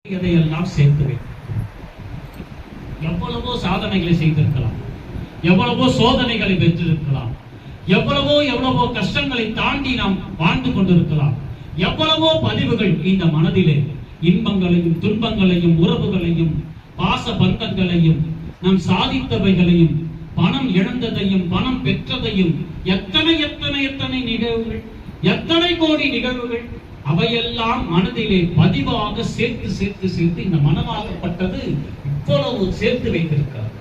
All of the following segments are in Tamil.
இதையெல்லாம் சேர்த்து எவ்வளவோ சாதனைகளை செய்திருக்கலாம், எவ்வளவோ சோதனைகளை வென்றிருக்கலாம், எவ்வளவோ கஷ்டங்களை தாண்டி நாம் வாழ்ந்து கொண்டிருக்கலாம். எவ்வளவோ பதிவுகள் இந்த மனதிலே இன்பங்களையும் துன்பங்களையும் உறவுகளையும் பாச பந்தங்களையும் நாம் சாதித்தவைகளையும் பணம் இழந்ததையும் பணம் பெற்றதையும் எத்தனை நிகழ்வுகள், எத்தனை கோடி நிகழ்வுகள் அவையெல்லாம் மனதிலே பதிவாக சேர்த்து இந்த மனமாகப்பட்டது இவ்வளவு சேர்த்து வைத்திருக்கிறார்.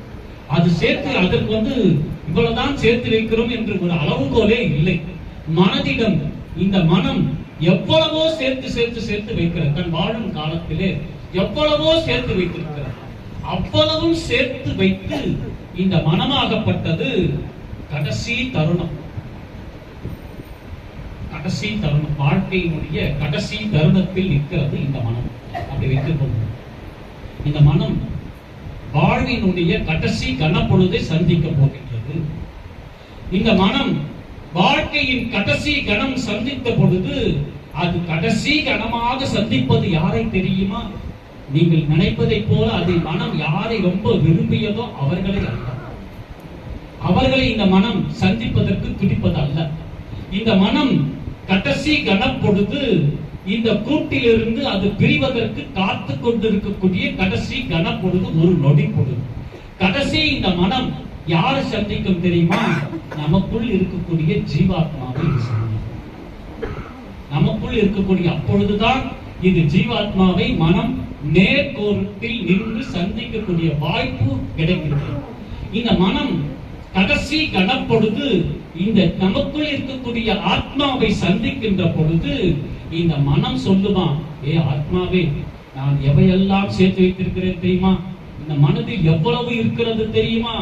அது சேர்த்து அதற்கு இவ்வளவுதான் சேர்த்து வைக்கிறோம் என்று ஒரு அளவுகோலே இல்லை. மனதிடம் இந்த மனம் எவ்வளவோ சேர்த்து வைக்கிறார். தன் வாழும் காலத்திலே எவ்வளவோ சேர்த்து வைத்திருக்கிறார். அவ்வளவும் சேர்த்து வைத்து இந்த மனமாகப்பட்டது கடைசி தருணம், வாழ்க்கையினுடைய கடைசி தருணத்தில் நிற்கிறது இந்த மனம். அப்படி வைத்துக் கொள்ளும் இந்த மனம் வாழ்வினுடைய கடைசி கணப்பொழுதை சந்திக்க போகின்றது. இந்த மனம் வாழ்க்கையின் கடைசி கணம் சந்தித்த பொழுது அது கடைசி கணமாக சந்திப்பது யாரை தெரியுமா? நீங்கள் நினைப்பதை போல அது மனம் யாரை ரொம்ப விரும்பியதோ அவர்களை இந்த மனம் சந்திப்பதற்கு துடிப்பது அல்ல. இந்த மனம் கடைசி கணப்பொழுது இந்த கூட்டிலிருந்து அது பிரிவதற்கு காத்து கொண்டிருக்கக்கூடிய கடைசி கணப்பொழுது ஒரு நொடி பொழுது. கடைசி இந்த மனம் யாரை சந்திக்கும் தெரியுமா? நமக்குள் இருக்கக்கூடிய ஜீவாத்மாவை நமக்குள் இருக்கக்கூடிய அப்பொழுதுதான் இது ஜீவாத்மாவை மனம் நேர்கோரத்தில் நின்று சந்திக்கக்கூடிய வாய்ப்பு கிடைக்கிறது. இந்த மனம் கடைசி கணப்பொழுது இந்த நமக்குள் இருக்கக்கூடிய ஆத்மாவை சந்திக்கின்ற பொழுது இந்த மனம் சொல்லுவான், ஏ ஆத்மாவே, நான் எவையெல்லாம் சேர்த்து வைத்திருக்கிறேன் தெரியுமா? இந்த மனதில் எவ்வளவு இருக்கிறது தெரியுமா?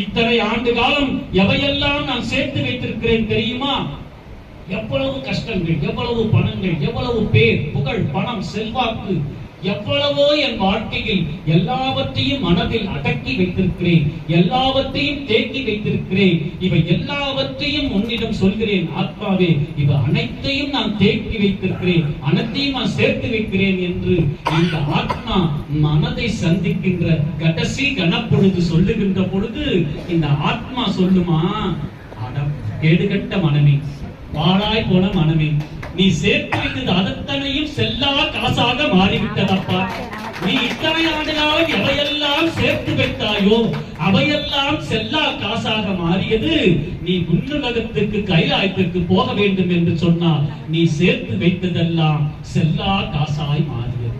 இத்தனை ஆண்டு காலம் எவையெல்லாம் நான் சேர்த்து வைத்திருக்கிறேன் தெரியுமா? எவ்வளவு கஷ்டங்கள், எவ்வளவு பணங்கள், எவ்வளவு பேர், புகழ், பணம், செல்வாக்கு, எவ்வளவோ என் வாழ்க்கையில் எல்லாவற்றையும் மனதில் அடக்கி வைத்திருக்கிறேன், எல்லாவற்றையும் தேக்கி வைத்திருக்கிறேன். இவை எல்லாவற்றையும் உன்னிடம் சொல்கிறேன் ஆத்மாவே, இவை அனைத்தையும் நான் தேக்கி வைத்திருக்கிறேன், அனைத்தையும் நான் சேர்த்து வைக்கிறேன் என்று இந்த ஆத்மா மனதை சந்திக்கின்ற கடைசி கணப்பொழுது சொல்லுகின்ற பொழுது இந்த ஆத்மா சொல்லுமா, கேடுகட்ட மனமே, பாழாய் போன மனமே, நீ சேர்த்து வைத்தது அத்தனையும் செல்லா காசாக மாறிவிட்டதப்பா. நீ இத்தனை ஆண்டுகளாக எவையெல்லாம் சேர்த்து வைத்தாயோ அவையெல்லாம் செல்லா காசாக மாறியது. நீ விண்ணுலகத்திற்கு கைலாயத்திற்கு போக வேண்டும் என்று சொன்னால் நீ சேர்த்து வைத்ததெல்லாம் செல்லா காசாய் மாறியது.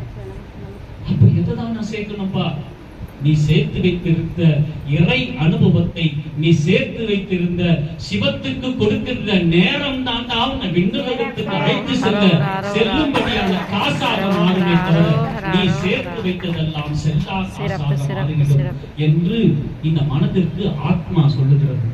அப்ப எதுதான் நான் சேர்க்கணும்பா? நீ சேர்த்து வைத்திருந்த இறை அனுபவத்தை, நீ சேர்த்து வைத்திருந்த சிவத்துக்கு கொடுக்கின்ற நேரம் தான் விண்ணுலகத்துக்கு அழைத்து செல்லும்படியான காசாக மாறுமே தவிர நீ சேர்த்து வைத்ததெல்லாம் செல்லா காசாக மாறுகிறது என்று இந்த மனதிற்கு ஆத்மா சொல்லுகிறது.